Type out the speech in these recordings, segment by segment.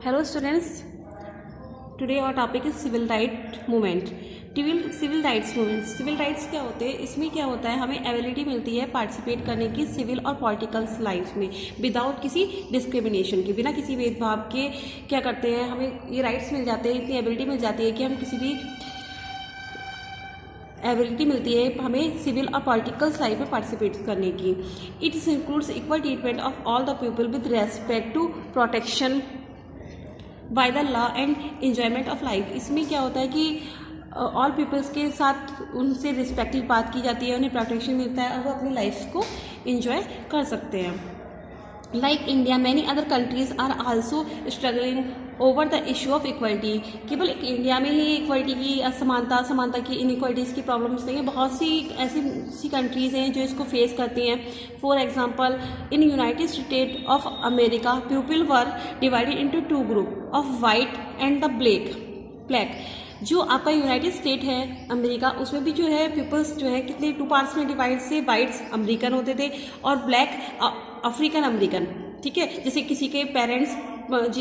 Hello students, today our topic is civil right movement. Civil rights क्या होते हैं? इसमें क्या होता है, हमें एबिलिटी मिलती है पार्टिसिपेट करने की सिविल और पॉलिटिकल लाइफ में विदाउट किसी डिस्क्रिमिनेशन के, बिना किसी भेदभाव के क्या करते हैं, हमें ये राइट्स मिल जाते हैं, इतनी एबिलिटी मिल जाती है कि हम किसी भी एबिलिटी मिलती है हमें सिविल और पॉलिटिकल लाइफ में पार्टिसिपेट करने की. It includes equal treatment of all the people with respect to protection by the law and enjoyment of life. इसमें क्या होता है कि ऑल पीपल्स के साथ उनसे रिस्पेक्टली बात की जाती है, उन्हें प्रोटेक्शन मिलता है और वो अपनी लाइफ को एंजॉय कर सकते हैं. Like India, many other countries are also struggling over the issue of equality. केवल इंडिया में ही इक्वलिटी की समानता की इनइक्वलिटीज़ की प्रॉब्लम्स नहीं है, बहुत सी ऐसी कंट्रीज़ हैं जो इसको फेस करती हैं. For example, in United state of America people were divided into two group of white and the black. जो आपका यूनाइटेड स्टेट है अमेरिका, उसमें भी जो है पीपल्स जो है कितने टू पार्ट्स में डिवाइड से, वाइट्स अमेरिकन होते थे और ब्लैक अफ्रीकन अमेरिकन. ठीक है, जैसे किसी के पेरेंट्स,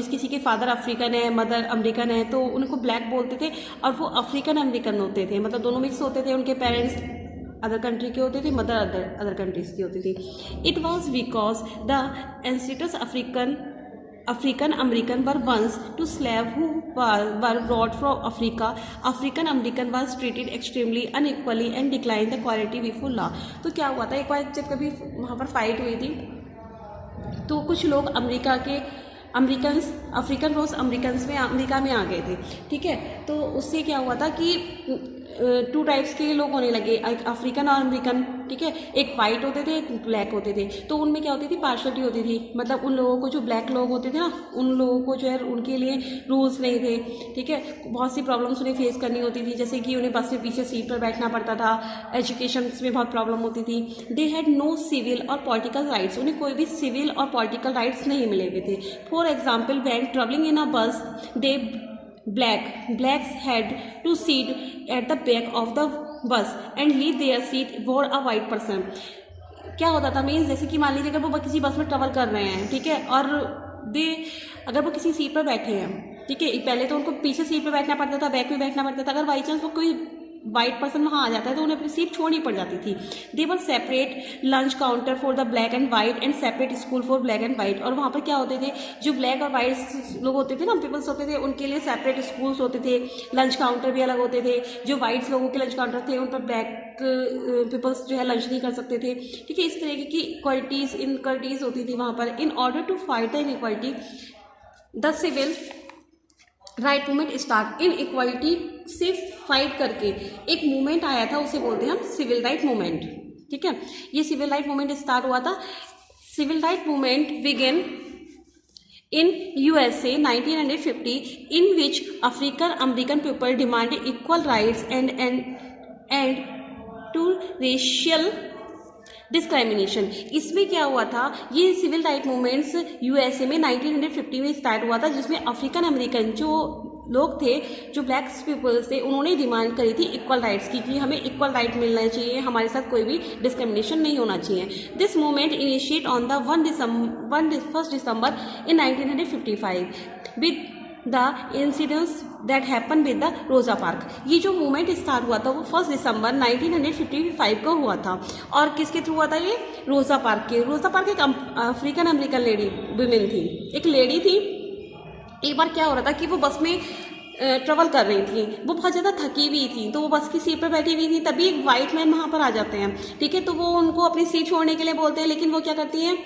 किसी के फादर अफ्रीकन है, मदर अमेरिकन है, तो उनको ब्लैक बोलते थे और वो अफ्रीकन अमेरिकन होते थे, मतलब दोनों मिक्स होते थे. उनके पेरेंट्स अदर कंट्री के होते थे, मदर अदर कंट्रीज की होती थी. It was because the ancestors African American were once to slave who were brought from Africa. African American was treated extremely unequally and declined the quality before law. तो क्या हुआ था, एक बार जब कभी वहाँ पर फाइट हुई थी तो कुछ लोग अफ्रीकन रोज अमेरिका में आ गए थे. ठीक है, तो उससे क्या हुआ था कि टू टाइप्स के लोग होने लगे, एक अफ्रीकन और अमेरिकन. ठीक है, एक वाइट होते थे, एक ब्लैक होते थे. तो उनमें क्या होती थी, पार्शलिटी होती थी, मतलब उन लोगों को जो ब्लैक लोग होते थे ना, उन लोगों को जो है उनके लिए रूल्स नहीं थे. ठीक है, बहुत सी प्रॉब्लम्स उन्हें फेस करनी होती थी, जैसे कि उन्हें बस में पीछे सीट पर बैठना पड़ता था, एजुकेशन में बहुत प्रॉब्लम होती थी. दे हैड नो सिविल और पॉलिटिकल राइट्स, उन्हें कोई भी सिविल और पॉलिटिकल राइट्स नहीं मिले हुए थे. For example, when travelling in a bus, they blacks had to sit at the back of the bus and leave their seat for a white person. क्या होता था, मीन्स जैसे कि मान लीजिए अगर वो किसी बस में ट्रेवल कर रहे हैं, ठीक है, और अगर वो किसी सीट पर बैठे हैं, ठीक है, पहले तो उनको पीछे सीट पर बैठना पड़ता था, बैक में बैठना पड़ता था. अगर बाई चांस वो कोई वाइट पर्सन वहाँ आ जाता है तो उन्हें अपनी सीट छोड़नी पड़ जाती थी. They were separate lunch counter for the black and white and separate school for black and white. और वहाँ पर क्या होते थे, जो ब्लैक और वाइट लोग होते थे ना, पीपल्स होते थे, उनके लिए सेपरेट स्कूल्स होते थे, लंच काउंटर भी अलग होते थे. जो वाइट्स लोगों के लंच काउंटर थे, उन पर ब्लैक पीपल्स जो है लंच नहीं कर सकते थे. ठीक है, इस तरीके की इनक्वलिटीज़ होती थी वहाँ पर. In order to fight the inequality, the civil right movement start. Inequality से फाइट करके एक मूवमेंट आया था, उसे बोलते हैं हम सिविल राइट मूवमेंट. ठीक है, ये सिविल राइट मूवमेंट स्टार्ट हुआ था. Civil right movement began in USA 1950, in which African American people demanded equal rights and to racial डिस्क्राइमिनेशन. इसमें क्या हुआ था, ये सिविल राइट मूवमेंट्स यूएसए में 1950 में स्टार्ट हुआ था, जिसमें अफ्रीकन अमेरिकन जो लोग थे, जो ब्लैक पीपल्स थे, उन्होंने डिमांड करी थी इक्वल राइट्स की, कि हमें इक्वल राइट मिलना चाहिए, हमारे साथ कोई भी डिस्क्रिमिनेशन नहीं होना चाहिए. This movement initiate on the 1 December in 1955 with the incidents that happen with the रोजा पार्क. ये जो मूवमेंट स्टार्ट हुआ था वो 1 दिसंबर 1955 को हुआ था. और किसके थ्रू हुआ था ये, रोजा पार्क एक अफ्रीकन अमेरिकन वुमेन थी, एक लेडी थी. एक बार क्या हो रहा था कि वो बस में ट्रेवल कर रही थी, वो बहुत ज़्यादा थकी हुई थी, तो वो बस की सीट पर बैठी हुई थी. तभी एक वाइट मैन वहाँ पर आ जाते हैं. ठीक है, तो वो उनको अपनी सीट छोड़ने के लिए बोलते हैं, लेकिन वो क्या करती हैं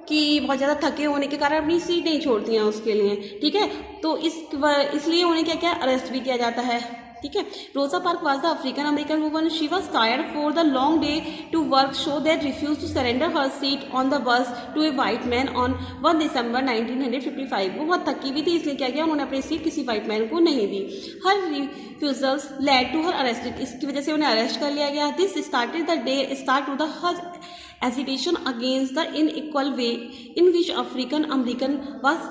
कि बहुत ज़्यादा थके होने के कारण अपनी सीट नहीं छोड़ती हैं उसके लिए. ठीक है, तो इसलिए उन्हें क्या अरेस्ट भी किया जाता है. ठीक है, Rosa Park was the African American woman. She was tired for the long day to work, so that refuse to surrender her seat on the bus to a white man on 1 December 1955. वो बहुत थकी हुई थी, इसलिए क्या किया, उन्होंने अपनी सीट किसी वाइट मैन को नहीं दी. Her refusals led to her arrest, इसकी वजह से उन्हें अरेस्ट कर लिया गया. This started the day start to the her agitation against the unequal way in which African American was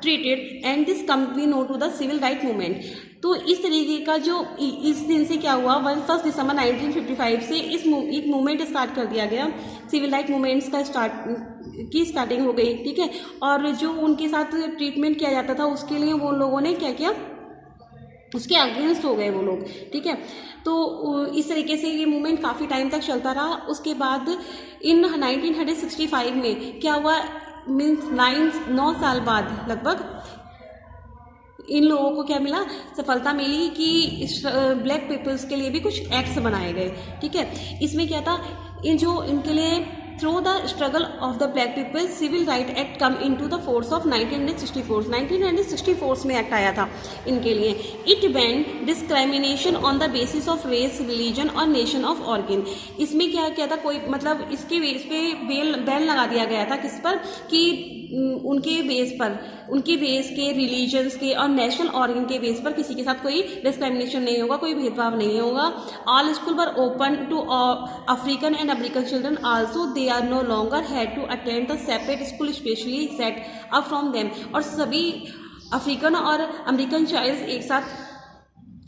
treated, and this come we know to the civil right movement. तो इस तरीके का जो इस दिन से क्या हुआ, 1 दिसंबर 1955 से एक मूवमेंट स्टार्ट कर दिया गया, सिविल राइट मूवमेंट्स का की स्टार्टिंग हो गई, ठीक है। और जो उनके साथ ट्रीटमेंट किया जाता था उसके लिए वो लोगों ने क्या किया, उसके अगेंस्ट हो गए वो लोग, ठीक है। तो इस तरीके से ये मूवमेंट काफ़ी टाइम तक चलता रहा। उसके बाद इन 1965 में क्या हुआ, मीन्स 9 साल बाद लगभग इन लोगों को क्या मिला, सफलता मिली कि ब्लैक पीपल्स के लिए भी कुछ एक्ट्स बनाए गए, ठीक है। इसमें क्या था, इन जो इनके लिए through the struggle of the black people civil right act come into the force of 1964 में एक्ट आया था इनके लिए। It ban discrimination on the basis of race, religion और नेशन ऑफ ऑर्गन। इसमें क्या क्या था, कोई मतलब इसके बेस पे बैन लगा दिया गया था किस पर, कि उनके बेस पर, उनके रेस के, रिलीजन्स के और नेशनल ऑर्गन के बेस पर किसी के साथ कोई डिस्क्रिमिनेशन नहीं होगा, कोई भेदभाव नहीं होगा। All school were open to African and American children also, they are no longer had to attend the separate school specially set up from them. और सभी अफ्रीकन और अमेरिकन चाइल्ड एक साथ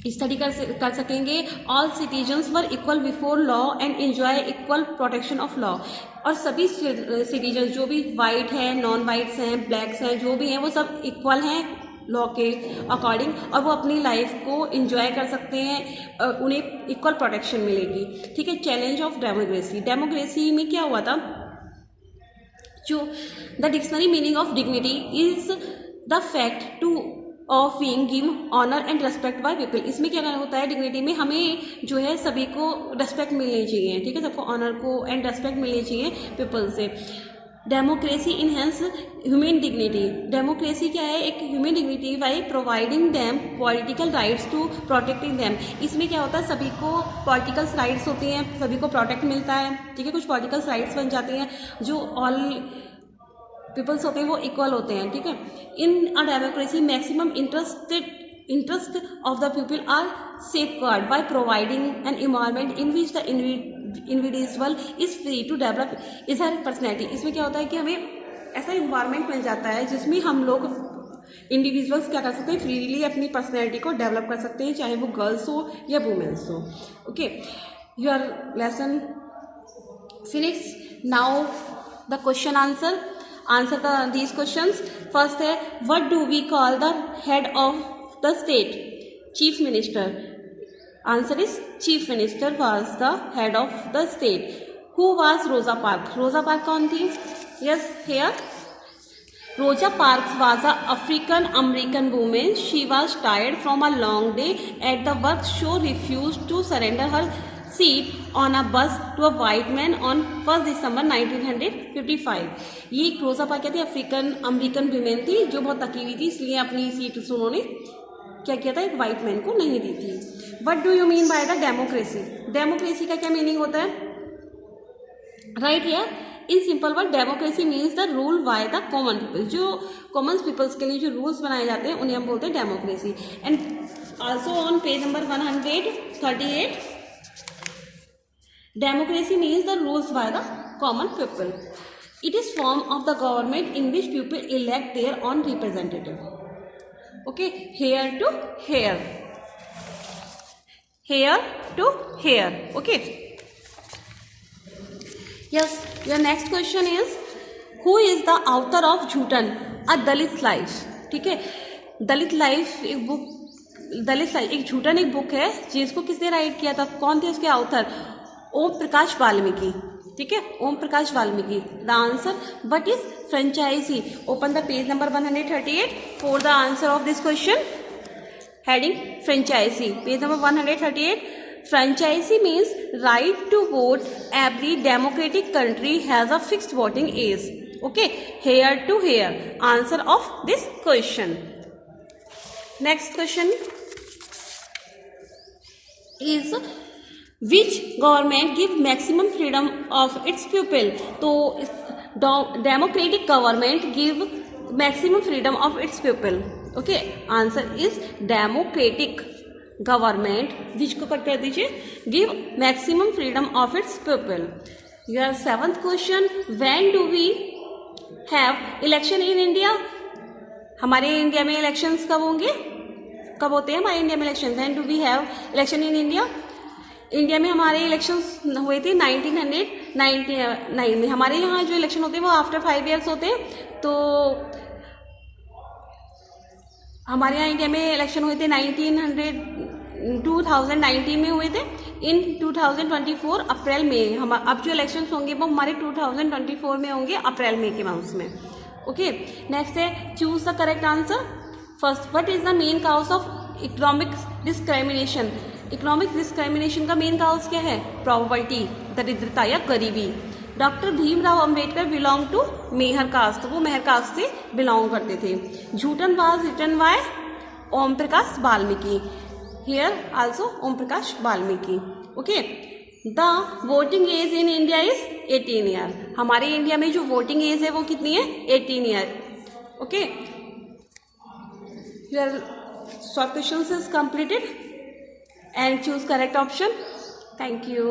स्टडी कर सकेंगे। All citizens were equal before law and enjoy equal protection of law. और सभी citizen जो भी वाइट हैं, नॉन वाइट्स हैं, ब्लैक्स हैं, जो भी हैं वो सब इक्वल हैं लॉ के अकॉर्डिंग, और वो अपनी लाइफ को एंजॉय कर सकते हैं, उन्हें इक्वल प्रोटेक्शन मिलेगी, ठीक है। Challenge of democracy. डेमोक्रेसी में क्या हुआ था, जो the dictionary meaning of dignity is the fact to of being give honour and respect by people. इसमें क्या होता है, डिग्निटी में हमें जो है सभी को रेस्पेक्ट मिलनी चाहिए, ठीक है, सबको ऑनर को एंड रेस्पेक्ट मिलनी चाहिए पीपल से। Democracy enhance human dignity. Democracy क्या है, एक human dignity by providing them political rights to protecting them. इसमें क्या होता है, सभी को पॉलिटिकल राइट्स होती हैं, सभी को प्रोटेक्ट मिलता है, ठीक है। कुछ पॉलिटिकल राइट्स बन जाती हैं, जो ऑल पीपल्स होते हैं वो इक्वल होते हैं, ठीक है। In a democracy maximum interest of the people are safeguard by providing an environment in which the individual is free to develop is her personality. इसमें क्या होता है कि हमें ऐसा इन्वायरमेंट मिल जाता है जिसमें हम लोग इंडिविजुअल्स क्या कर सकते हैं, फ्रीली अपनी पर्सनैलिटी को डेवलप कर सकते हैं, चाहे वो गर्ल्स हो या वुमेन्स हो, okay. Your lesson finish now. The question answer these questions. First है, what do we call the head of the state? Chief Minister. Answer is Chief Minister was the head of the state. Who was Rosa Parks? Rosa Parks कौन थी? Yes, here. Rosa Parks was an African American woman. She was tired from a long day at the work. She refused to surrender her seat on a bus to a white man on 1 December 1955। ये एक रोजा park क्या थी, African American women थी जो बहुत थकी हुई थी, इसलिए अपनी सीट उन्होंने क्या किया था, एक वाइट मैन को नहीं दी थी। What do you mean by the democracy? Democracy का क्या मीनिंग होता है, right here in simple word, democracy means the rule by the common people. जो कॉमन पीपल्स के लिए जो रूल्स बनाए जाते हैं उन्हें हम बोलते हैं democracy. And also on page number 138, democracy means the rules by the common people. It is form of the government in which people elect their own representative. Okay, here to here, here to here. Okay. Yes, your next question is, who is the author of Jhutan, a Dalit life? ठीक है, दलित life एक book, दलित life एक झूठन एक book है जिसको किसने right किया था, कौन थे उसके ऑथर? ओम प्रकाश वाल्मीकि, ठीक है, Om Prakash Valmiki. The answer, what is franchise? Open the page number 138 for the answer of this question. Heading franchise, page number 138। Franchise means right to vote. Every democratic country has a fixed voting age. Okay, here to here, answer of this question. Next question is, which government give maximum freedom of its people? तो democratic government give maximum freedom of its people. Okay, answer is democratic government, which को cut कर दीजिए, give maximum freedom of its people. Your 7th question, when do we have election in India? हमारे India में elections कब होंगे, कब होते हैं हमारे इंडिया में election? When do we have election in India? India में हमारे इलेक्शंस हुए थे 1900 1999 में। हमारे यहाँ जो इलेक्शन होते हैं वो आफ्टर 5 ईयर्स होते हैं। तो हमारे यहाँ इंडिया में इलेक्शन हुए थे 2019 में हुए थे। इन 2024 अप्रैल में हम अब जो इलेक्शन होंगे वो हमारे 2024 में होंगे, अप्रैल मई के मंथ में। ओके, नेक्स्ट है choose the correct answer. First, what is the main cause of economic discrimination. Economic discrimination का मेन काउज क्या है? प्रॉपर्टी, दरिद्रता या गरीबी। Doctor Bhimrao Ambedkar belong to Mahar caste, वो मेहर कास्ट से बिलोंग करते थे। Joothan was written by Om Prakash Valmiki, here also Om Prakash Valmiki. Okay, the voting age in India is 18 year. हमारे इंडिया में जो वोटिंग एज है वो कितनी है? 18 year. Okay, your short question is completed and choose correct option. Thank you.